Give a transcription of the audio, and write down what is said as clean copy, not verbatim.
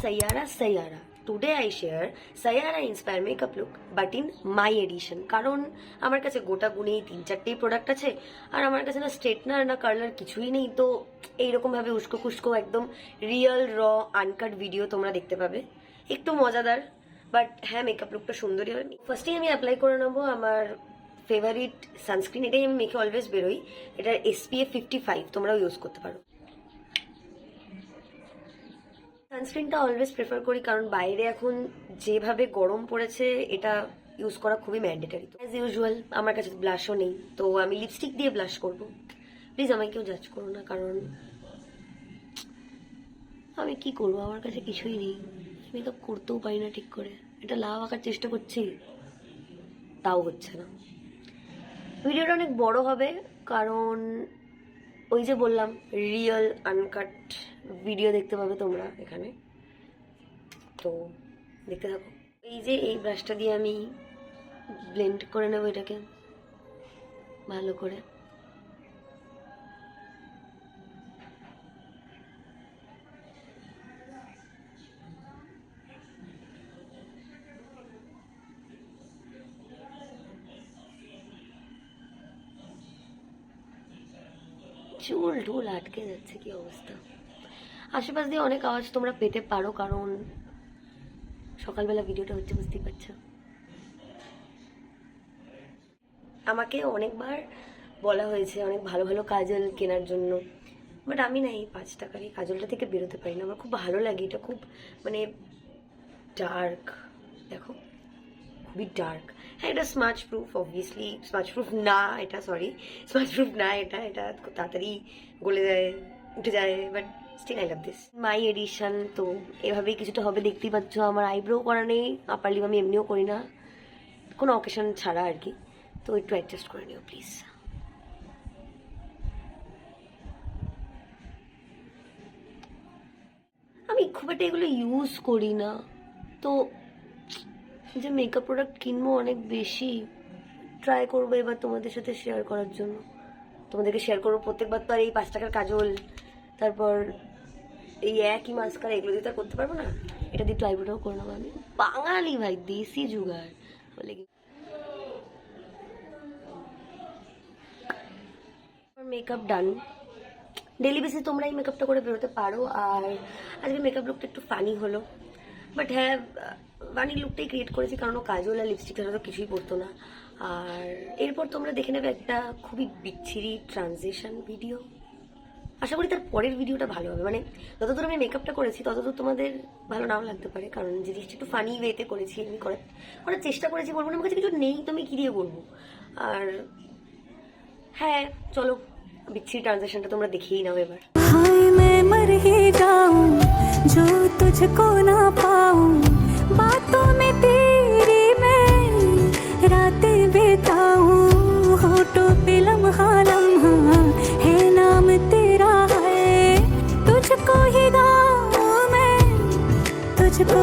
Sayara Sayara. Today I share Sayara inspired makeup look but in my edition. কারণ আমার কাছে গোটা গুনেই 3-4টেই product আছে আর আমার কাছে না স্ট্রেটনার না কার্লার কিছুই নেই, তো এইরকম ভাবে উস্কো খুস্কো একদম রিয়েল র আনকাট ভিডিও তোমরা দেখতে পাবে, একটু মজাদার বাট হ্যাঁ মেকআপ লুকটা সুন্দরই হবে। ফার্স্টেই আমি অ্যাপ্লাই করে নেবো আমার ফেভারিট সানস্ক্রিন, এটাই আমি মেখে অলওয়েজ বেরোই, এটার SPF 55 তোমরাও ইউজ করতে পারো। সানস্ক্রিনটা অলওয়েজ প্রেফার করি কারণ বাইরে এখন যেভাবে গরম পড়েছে এটা ইউজ করা খুবই ম্যান্ডেটারি। অ্যাজ ইউজুয়াল আমার কাছে ব্লাশও নেই, তো আমি লিপস্টিক দিয়ে ব্লাশ করব। প্লিজ আমাকে কেউ জাজ করো না, কারণ আমি কি করবো, আমার কাছে কিছুই নেই, মেকআপ করতেও পারি না ঠিক করে। এটা লাভ আঁকার চেষ্টা করছি, তাও হচ্ছে না। ভিডিওটা অনেক বড় হবে কারণ ওই যে বললাম রিয়েল আনকাট ভিডিও দেখতে পাবে তোমরা এখানে, তো দেখতে থাকো। এই যে এই ব্রাশটা দিয়ে আমি ব্লেন্ড করে নেবো এটাকে ভালো করে। চুল ঢুল আটকে যাচ্ছে, কি অবস্থা। আশেপাশ দিয়ে অনেক আওয়াজ তোমরা পেতে পারো কারণ সকালবেলা ভিডিওটা হচ্ছে, বুঝতেই পারছো। আমাকে অনেকবার বলা হয়েছে অনেক ভালো ভালো কাজল কেনার জন্য, বাট আমি না এই 5 টাকার এই কাজলটা থেকে বেরোতে পারি না। আমার খুব ভালো লাগে, এটা খুব মানে ডার্ক, দেখো খুবই ডার্ক। হ্যাঁ এটা smudge proof, obviously smudge proof না এটা, সরি স্মাচ প্রুফ না এটা, এটা খুব তাড়াতাড়ি গলে যায় উঠে যায়, but still I love this my edition. তো এভাবেই কিছুটা হবে, দেখতেই পাচ্ছ। আমার আইব্রো করা নেই, আপার লিপ আমি এমনিও করি না কোনো অকেশন ছাড়া আর কি, তো একটু অ্যাডজাস্ট করে নিও প্লিজ। আমি খুব একটা এগুলো ইউজ করি না, তো যে মেকআপ প্রোডাক্ট কিনবো অনেক বেশি, ট্রাই করবো এবার তোমাদের সাথে শেয়ার করার জন্য। তোমাদেরকে শেয়ার করবো প্রত্যেকবার তো আর এই 5 টাকার কাজল তারপর এই একই মাস্কারা এগুলো দিয়ে তো করতে পারবো না, এটা দিয়ে ট্রাইবোটাও করে নেবো। আমি বাঙালি ভাই, দেশি জুগাড় বলে কি। মেকআপ ডান, ডেলি বেসিস তোমরা এই মেকআপটা করে বেরোতে পারো। আর আজকে মেকআপ লুকটা একটু ফানি হলো, বাট হ্যাঁ ফানি লুকটাই ক্রিয়েট করেছি কারণ ও কাজল আর লিপস্টিক ছাড়া তো কিছুই পড়তো না। আর এরপর তোমরা দেখে নেবে একটা খুবই বিচ্ছিরি ট্রানজিশন ভিডিও। আশা করি তার পরের ভিডিওটা ভালো হবে, মানে যতদূর আমি মেকআপটা করেছি ততদূর তোমাদের ভালো নাও লাগতে পারে, কারণ জিনিসটা একটু ফানি ওয়েতে করেছি আমি, করার চেষ্টা করেছি। বলবো না আমার কাছে কিছু নেই তো আমি কি দিয়ে করবো। আর হ্যাঁ চলো বিচ্ছিরি ট্রানজিশনটা তোমরা দেখেই নাও এবার। हाय मैं मर ही जाऊं जो तुझको ना पाऊं, बातों में तेरी मैं रातें बिताऊं, होठों पे लम्हा लम्हा है नाम तेरा है, तुझको ही गाऊं मैं तुझको